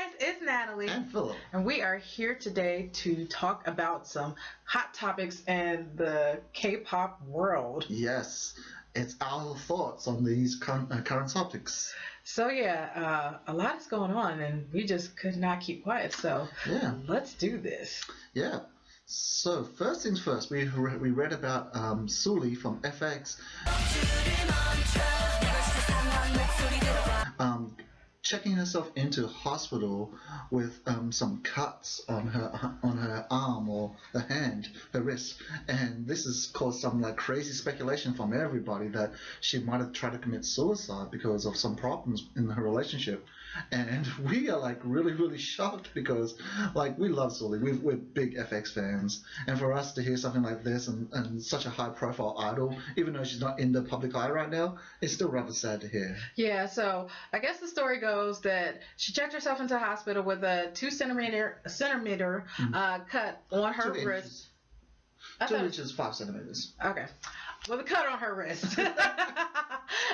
guys, it's Natalie and Pham, and we are here today to talk about some hot topics in the K-pop world. Yes, it's our thoughts on these current topics. So yeah, a lot is going on and we just could not keep quiet, so Yeah, let's do this. yeah. So first things first, we read about Sulli from FX checking herself into hospital with some cuts on her arm or her hand, her wrist, and this has caused some like crazy speculation from everybody that she might have tried to commit suicide because of some problems in her relationship. And we are like really shocked because like we love Sulli, we're big FX fans, and for us to hear something like this and such a high profile idol, even though she's not in the public eye right now, it's still rather sad to hear. Yeah, so I guess the story goes that she checked herself into hospital with a 2 centimeter cut on her wrist. 2 inches, 5 centimeters. Okay. With a cut on her wrist.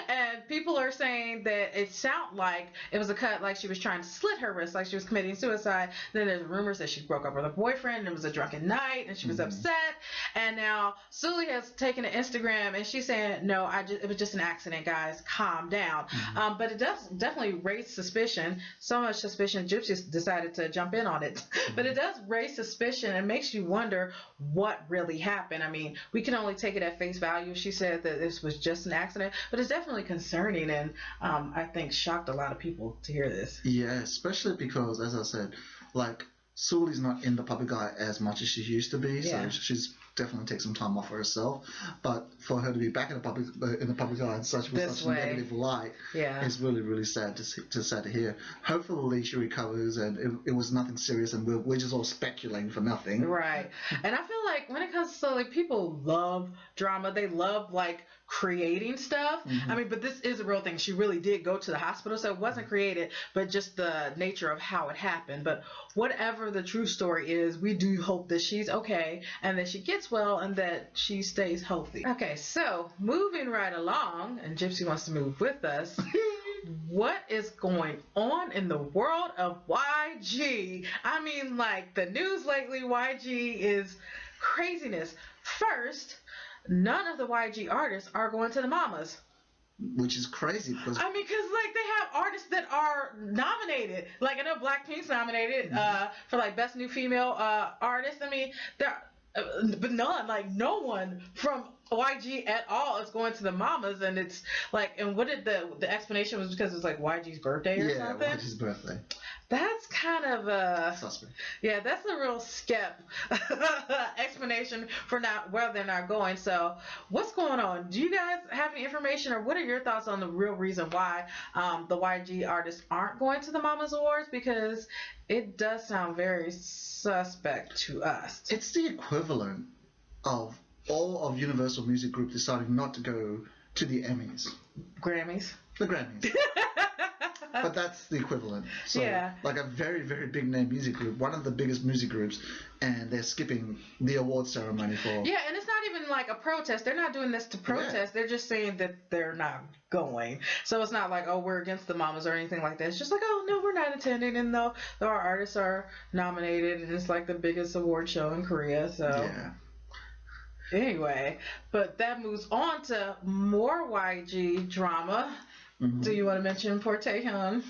And people are saying that it sounded like it was a cut like she was trying to slit her wrist, like she was committing suicide. Then there's rumors that she broke up with her boyfriend and it was a drunken night and she was upset. And now Sulli has taken to Instagram and she's saying, no, it was just an accident, guys. Calm down. But it does definitely raise suspicion. So much suspicion, Gypsy decided to jump in on it. But it does raise suspicion and makes you wonder what really happened. I mean, we can only take it at face value. She said that this was just an accident, but it's definitely concerning and I think shocked a lot of people to hear this. Yeah, especially because, as I said, like Sulli's not in the public eye as much as she used to be, so she's definitely take some time off for herself. But for her to be back in the public eye in such a negative light, is really sad to hear. Hopefully she recovers and it was nothing serious and we're just all speculating for nothing. Right. And I feel like when it comes to Sulli, people love drama. They love like creating stuff. I mean, but this is a real thing. She really did go to the hospital, so it wasn't created, but just the nature of how it happened. But whatever the true story is, we do hope that she's okay and that she gets well and that she stays healthy. Okay, so moving right along, and Gypsy wants to move with us. What is going on in the world of YG? I mean, like the news lately, YG is craziness. First, none of the YG artists are going to the Mamas. Which is crazy because I mean, because like they have artists that are nominated. Like I know Blackpink's nominated for like best new female artist. I mean, but no one from YG at all is going to the Mamas, and it's like, and what did the explanation was because it's like YG's birthday or something? Yeah, YG's birthday. That's kind of suspect. Yeah, that's a real explanation for where they're not going. So what's going on? Do you guys have any information, or what are your thoughts on the real reason why the YG artists aren't going to the Mamas Awards? Because it does sound very suspect to us. It's the equivalent of all of Universal Music Group deciding not to go to the Emmys. Grammys. The Grammys. But that's the equivalent. So, like a very big name music group, one of the biggest music groups, and they're skipping the award ceremony for... Yeah, and it's not even like a protest. They're not doing this to protest. They're just saying that they're not going. So it's not like, oh, we're against the Mamas or anything like that. It's just like, oh, no, we're not attending. And though our artists are nominated, and it's like the biggest award show in Korea. So... Yeah. Anyway, but that moves on to more YG drama. Do you want to mention poor TaeHyun?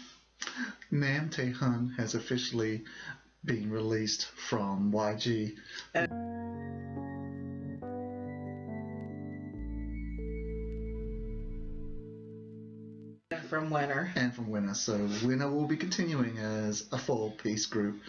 TaeHyun has officially been released from YG. And from Winner. So Winner will be continuing as a 4-piece group.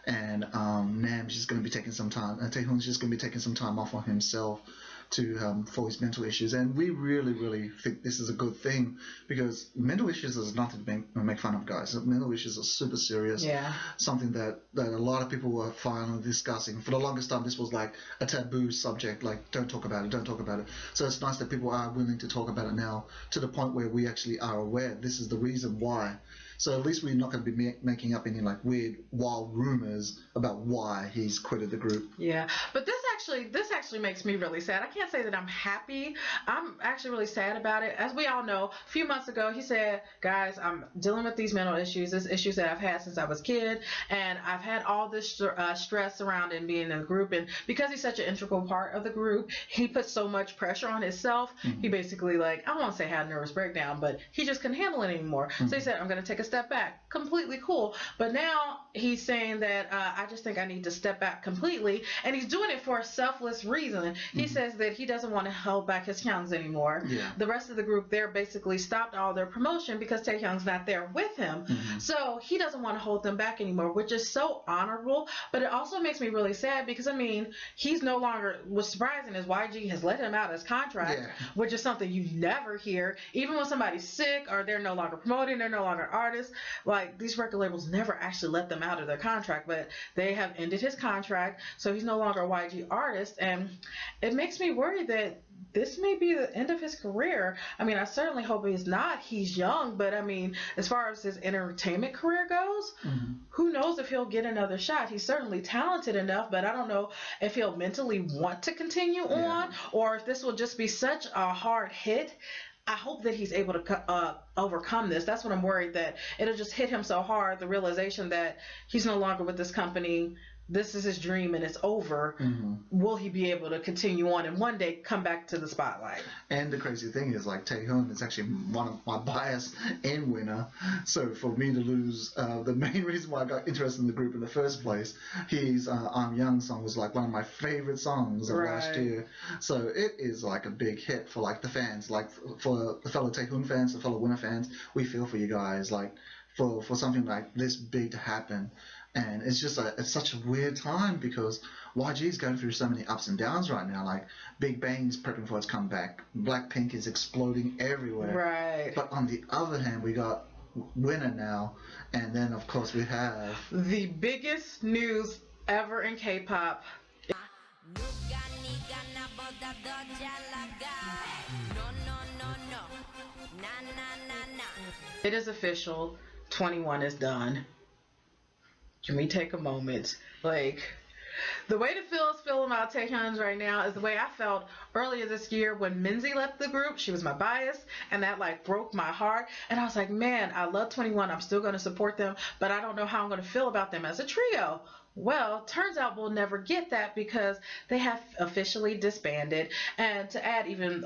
And Nam's just going to be taking some time. TaeHyun's just going to be taking some time off on himself for his mental issues. And we really think this is a good thing because mental issues is nothing to make fun of, guys. Mental issues are super serious. Yeah. Something that a lot of people were finally discussing. For the longest time, this was like a taboo subject. Like, don't talk about it. So it's nice that people are willing to talk about it now to the point where we actually are aware this is the reason why So at least we're not going to be making up any like weird, wild rumors about why he's quitted the group. Yeah, but this actually makes me really sad. I can't say that I'm happy. I'm actually really sad about it. As we all know, a few months ago, he said, "Guys, I'm dealing with these mental issues. These issues that I've had since I was a kid, and I've had all this stress surrounding being in the group. And because he's such an integral part of the group, he put so much pressure on himself. He basically, like, I don't want to say had a nervous breakdown, but he just couldn't handle it anymore. So he said, I'm going to take a step back. Completely cool. But now he's saying that I just think I need to step back completely, and he's doing it for a selfless reason. He says that he doesn't want to hold back his Hyun's anymore. Yeah. The rest of the group there basically stopped all their promotion because TaeHyun's not there with him. So he doesn't want to hold them back anymore, which is so honorable. But it also makes me really sad because, I mean, he's no longer, what's surprising is YG has let him out of his contract, which is something you never hear. Even when somebody's sick or they're no longer promoting, they're no longer artists, like these record labels never actually let them out of their contract, but they have ended his contract, so he's no longer a YG artist, and it makes me worry that this may be the end of his career. I mean, I certainly hope he's not. He's young, but I mean, as far as his entertainment career goes, who knows if he'll get another shot. He's certainly talented enough, but I don't know if he'll mentally want to continue on, or if this will just be such a hard hit. I hope that he's able to overcome this. That's what I'm worried, that it'll just hit him so hard, the realization that he's no longer with this company. This is his dream and it's over. Will he be able to continue on and one day come back to the spotlight? And the crazy thing is, like, TaeHyun is actually one of my bias and winner. So for me to lose, the main reason why I got interested in the group in the first place, his I'm Young song was like one of my favorite songs of last year. So it is like a big hit for like the fans, like for the fellow TaeHyun fans, the fellow Winner fans. We feel for you guys, like for something like this big to happen. And it's just it's such a weird time because YG is going through so many ups and downs right now. Like Big Bang's prepping for its comeback. Blackpink is exploding everywhere. Right. But on the other hand, we got Winner now, and then of course we have the biggest news ever in K-pop. It is official. 21 is done. Can we take a moment? Like, the way to feel about TaeHyun right now is the way I felt earlier this year when Minzy left the group. She was my bias, and that like broke my heart. And I was like, man, I love 21. I'm still going to support them, but I don't know how I'm going to feel about them as a trio. Well, turns out we'll never get that because they have officially disbanded. And to add even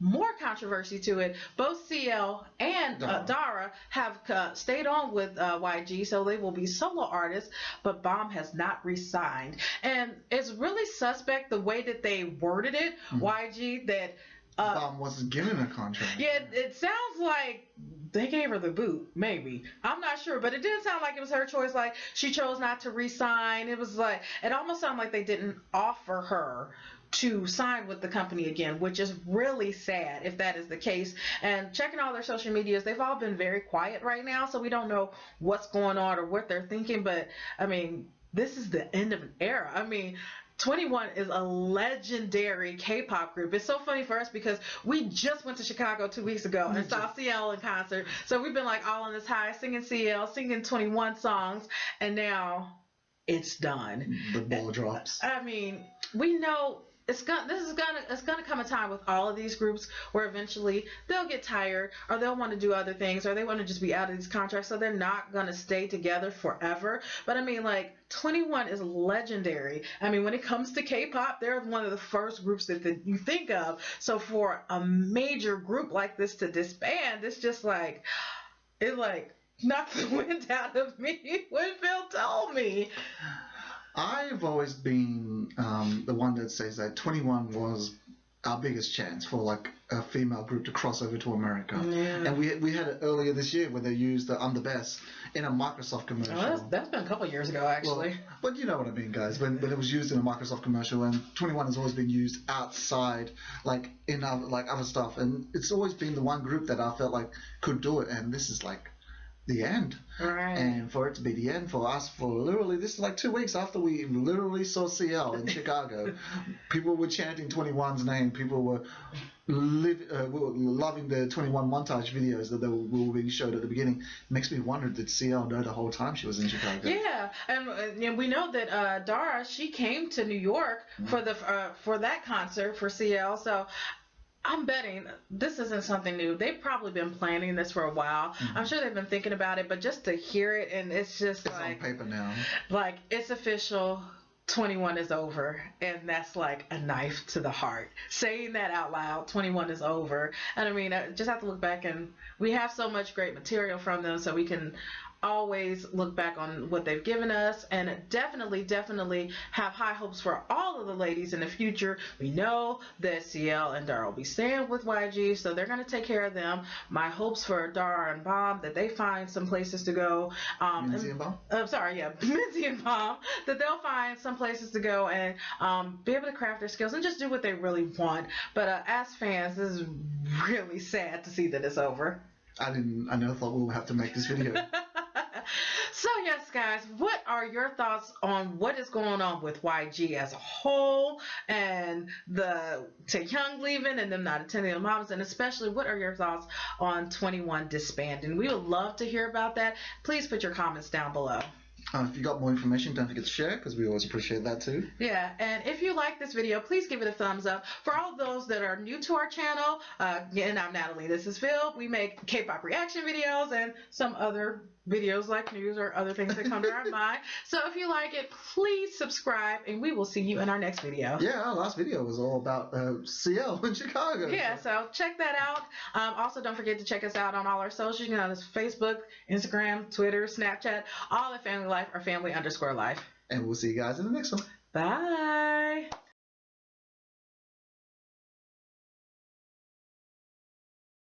more controversy to it, both CL and Dara have stayed on with YG, so they will be solo artists, but Pham has not re-signed. And it's really suspect the way that they worded it, YG, that Pham wasn't given a contract. Yeah, it sounds like they gave her the boot, maybe. I'm not sure, but it didn't sound like it was her choice. Like, she chose not to re-sign. It was like, it almost sounded like they didn't offer her to sign with the company again, which is really sad if that is the case. And checking all their social medias, they've all been very quiet right now, so we don't know what's going on or what they're thinking. But, I mean, this is the end of an era. I mean, 21 is a legendary K-pop group. It's so funny for us because we just went to Chicago 2 weeks ago and saw CL in concert. So we've been like all on this high, singing CL, singing 21 songs, and now it's done. The ball drops. I mean, we know it's gonna come a time with all of these groups where eventually they'll get tired, or they'll want to do other things, or they want to just be out of these contracts, so they're not gonna stay together forever. But I mean, like, 21 is legendary. I mean, when it comes to K-pop, they're one of the first groups that you think of. So for a major group like this to disband, it's just like, it like knocked the wind out of me when Phil told me. I've always been the one that says that 21 was our biggest chance for like a female group to cross over to America. Yeah. And we had it earlier this year where they used the I'm the Best in a Microsoft commercial. Oh, that's been a couple of years ago, actually. Well, but you know what I mean, guys. When it was used in a Microsoft commercial, and 21 has always been used outside, like in other stuff. And it's always been the one group that I felt like could do it. And this is like, the end. Right. And for it to be the end for us, for literally, this is like 2 weeks after we literally saw CL in Chicago. People were chanting 21's name. People were loving the 21 montage videos that were being showed at the beginning. Makes me wonder, did CL know the whole time she was in Chicago? Yeah, and we know that Dara, she came to New York for that concert for CL. So I'm betting this isn't something new. They've probably been planning this for a while. I'm sure they've been thinking about it, but just to hear it, and it's just it's on paper now. Like, it's official. 21 is over, and that's like a knife to the heart. Saying that out loud, 21 is over. And I mean, I just have to look back, and we have so much great material from them, so we can always look back on what they've given us, and definitely have high hopes for all of the ladies in the future. We know that CL and Dara will be staying with YG, so they're going to take care of them. My hopes for Dara and Pham, that they find some places to go. Minzy and Pham? Minzy and Pham, that they'll find some places to go and be able to craft their skills and just do what they really want. But as fans, this is really sad to see that it's over. I never thought we would have to make this video. So yes, guys, what are your thoughts on what is going on with YG as a whole, and the TaeHyun leaving and them not attending the moms, and especially what are your thoughts on 21 disbanding? We would love to hear about that. Please put your comments down below. If you got more information, don't forget to share, because we always appreciate that too. Yeah, and if you like this video, please give it a thumbs up. For all those that are new to our channel, again, I'm Natalie, this is Phil. We make K-pop reaction videos and some other videos like news or other things that come to our mind. So if you like it, please subscribe, and we will see you in our next video. Yeah, our last video was all about CL in Chicago. Yeah, so check that out. Also, don't forget to check us out on all our socials. You know, it's Facebook, Instagram, Twitter, Snapchat, all at PhamilyLife or Phamy_life. And we'll see you guys in the next one. Bye.